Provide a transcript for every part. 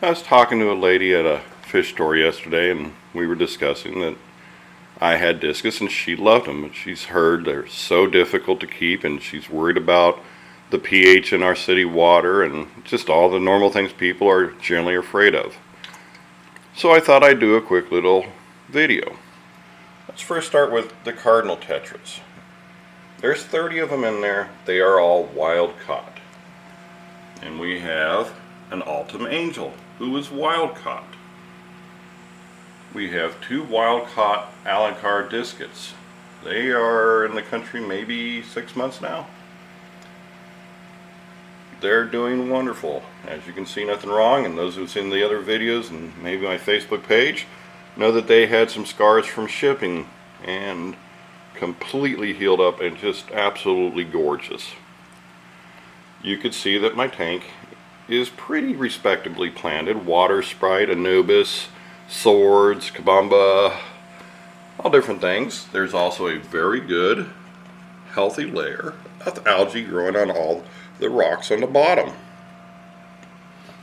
I was talking to a lady at a fish store yesterday, and we were discussing that I had discus and she loved them, but she's heard they're so difficult to keep, and she's worried about the pH in our city water and just all the normal things people are generally afraid of. So I thought I'd do a quick little video. Let's first start with the Cardinal Tetras. There's 30 of them in there. They are all wild caught. And we have an Ultim Angel, who is wild caught. We have 2 wild caught Alencar discus. They are in the country maybe 6 months now. They're doing wonderful. As you can see, nothing wrong, and those who've seen the other videos and maybe my Facebook page know that they had some scars from shipping and completely healed up and just absolutely gorgeous. You could see that my tank is pretty respectably planted. Water Sprite, Anubis, Swords, Kabamba, all different things. There's also a very good healthy layer of algae growing on all the rocks on the bottom.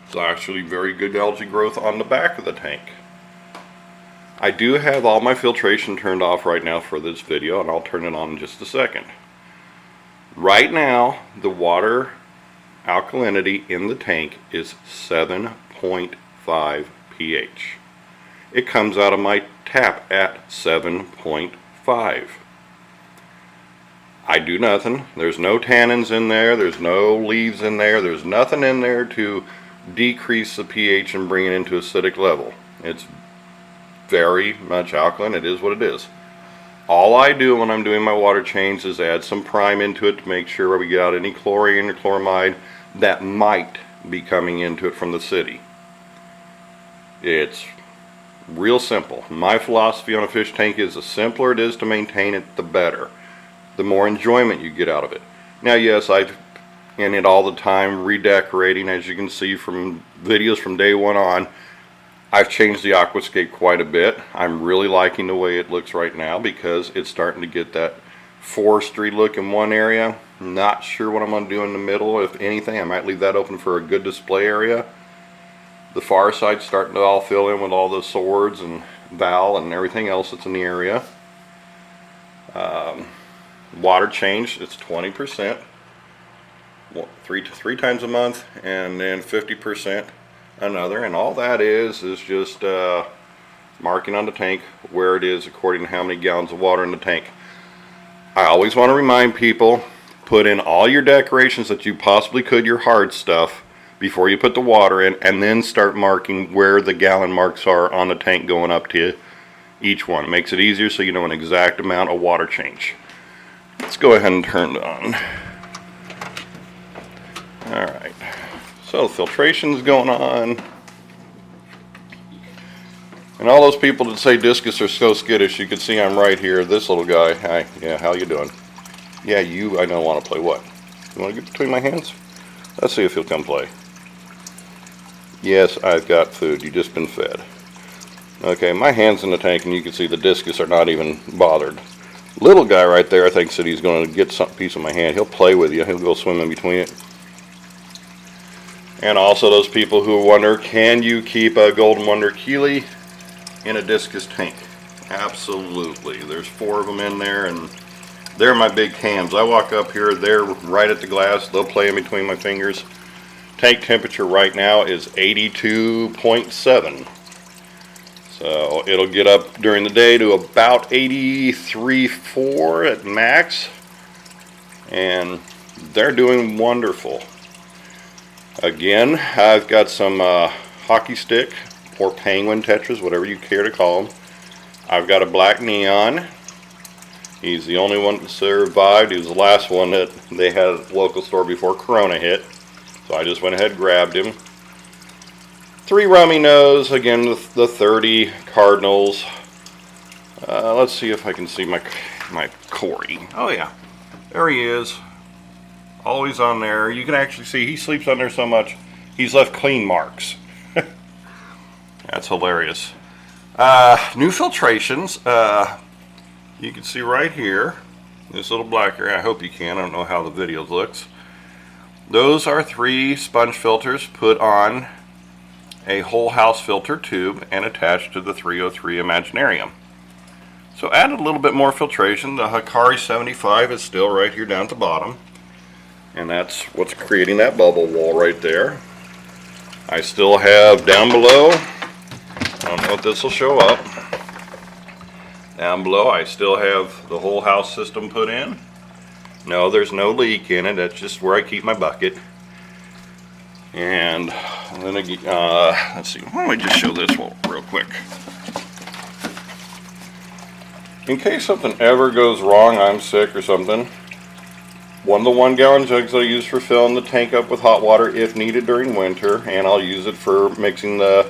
It's actually very good algae growth on the back of the tank. I do have all my filtration turned off right now for this video, and I'll turn it on in just a second. Right now, the water alkalinity in the tank is 7.5 pH. It comes out of my tap at 7.5. I do nothing. There's no tannins in there. There's no leaves in there. There's nothing in there to decrease the pH and bring it into acidic level. It's very much alkaline. It is what it is. All I do when I'm doing my water change is add some prime into it to make sure we get out any chlorine or chloramide that might be coming into it from the city. It's real simple. My philosophy on a fish tank is the simpler it is to maintain it, the better. The more enjoyment you get out of it. Now, yes, I've in it all the time redecorating. As you can see from videos from day one on, I've changed the aquascape quite a bit. I'm really liking the way it looks right now because it's starting to get that forestry look in one area. Not sure what I'm going to do in the middle. If anything, I might leave that open for a good display area. The far side's starting to all fill in with all the swords and val and everything else that's in the area. Water change, it's 20%. Three times a month, and then 50% another, and all that is just marking on the tank where it is according to how many gallons of water in the tank. I always want to remind people, put in all your decorations that you possibly could, your hard stuff, before you put the water in, and then start marking where the gallon marks are on the tank going up to each one. It makes it easier so you know an exact amount of water change. Let's go ahead and turn it on. Alright, so filtration's going on. And all those people that say discus are so skittish, you can see I'm right here. This little guy, hi, yeah, how you doing? Yeah, I don't want to play what? You want to get between my hands? Let's see if he'll come play. Yes, I've got food, you've just been fed. Okay, my hand's in the tank and you can see the discus are not even bothered. Little guy right there thinks that he's going to get some piece of my hand. He'll play with you, he'll go swim in between it. And also those people who wonder, can you keep a Golden Wonder Keeley in a discus tank? Absolutely. There's 4 of them in there, and they're my big cams. I walk up here, they're right at the glass. They'll play in between my fingers. Tank temperature right now is 82.7. So it'll get up during the day to about 83.4 at max. And they're doing wonderful. Again, I've got some hockey stick or penguin tetras, whatever you care to call them. I've got a black neon. He's the only one that survived. He was the last one that they had at the local store before Corona hit. So I just went ahead and grabbed him. 3 rummy nose, again the 30 Cardinals. Let's see if I can see my Corey. Oh yeah, there he is. Always on there. You can actually see he sleeps on there so much he's left clean marks. That's hilarious. New filtrations. You can see right here this little black area. I hope you can. I don't know how the video looks. Those are 3 sponge filters put on a whole house filter tube and attached to the 303 Imaginarium. So add a little bit more filtration. The Hikari 75 is still right here down at the bottom, and that's what's creating that bubble wall right there. I still have down below, I don't know if this will show up, down below I still have the whole house system put in. No, there's no leak in it, that's just where I keep my bucket. And then let's see, why don't we just show this one real quick. In case something ever goes wrong, I'm sick or something, one of the 1 gallon jugs I use for filling the tank up with hot water if needed during winter, and I'll use it for mixing the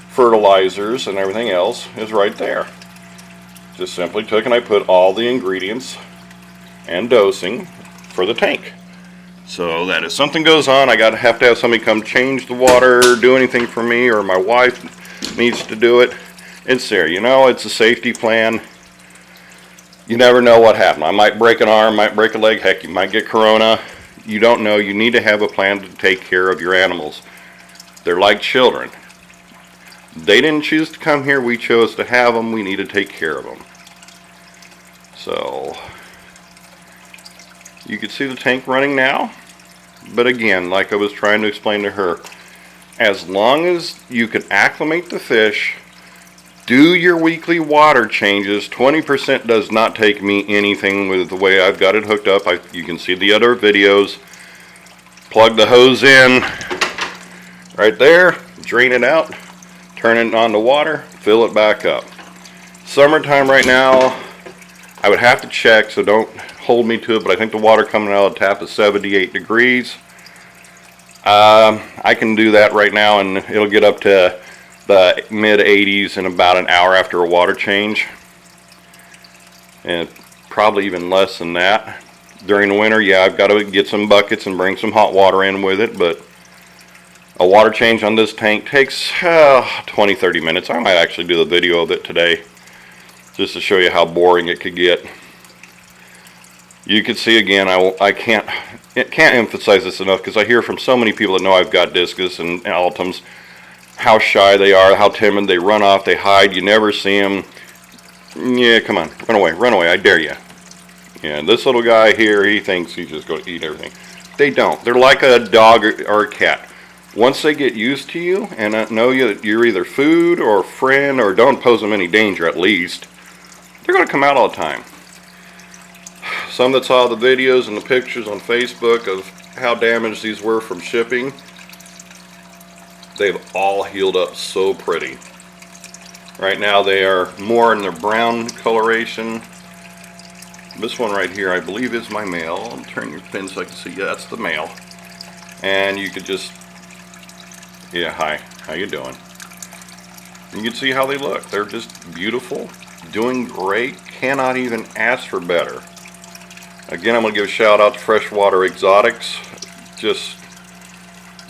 fertilizers and everything else, is right there. Just simply took and I put all the ingredients and dosing for the tank. So that if something goes on, I have to have somebody come change the water, do anything for me, or my wife needs to do it. It's there, you know, it's a safety plan. You never know what happened. I might break an arm, might break a leg, heck, you might get corona. You don't know. You need to have a plan to take care of your animals. They're like children. They didn't choose to come here. We chose to have them. We need to take care of them. So, you can see the tank running now. But again, like I was trying to explain to her, as long as you can acclimate the fish, do your weekly water changes. 20% does not take me anything with the way I've got it hooked up. You can see the other videos. Plug the hose in right there, drain it out, turn it on the water, fill it back up. Summertime right now, I would have to check, so don't hold me to it, but I think the water coming out of the tap is 78 degrees. I can do that right now, and it'll get up to the mid 80s in about an hour after a water change, and probably even less than that. During the winter, yeah, I've got to get some buckets and bring some hot water in with it, but a water change on this tank takes 20-30 minutes. I might actually do the video of it today just to show you how boring it could get. You can see again, I can't emphasize this enough, because I hear from so many people that know I've got discus and Altums how shy they are, how timid, they run off, they hide, you never see them. Yeah, come on, run away, I dare you. Yeah, this little guy here, he thinks he's just going to eat everything. They don't. They're like a dog or a cat. Once they get used to you and know that you're either food or friend, or don't pose them any danger at least, they're going to come out all the time. Some that saw the videos and the pictures on Facebook of how damaged these were from shipping, they've all healed up so pretty. Right now they are more in their brown coloration. This one right here, I believe, is my male. I'll turn your pin so I can see. Yeah, that's the male. And you could just, yeah, hi, how you doing? You can see how they look. They're just beautiful, doing great. Cannot even ask for better. Again, I'm going to give a shout out to Freshwater Exotics. Just,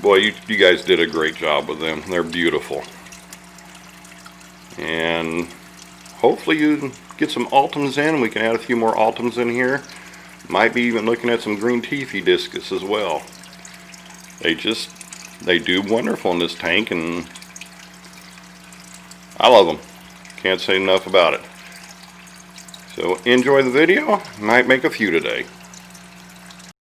boy, you guys did a great job with them. They're beautiful. And hopefully you get some Altums in. We can add a few more Altums in here. Might be even looking at some green teethy discus as well. They do wonderful in this tank, and I love them. Can't say enough about it. So enjoy the video. Might make a few today.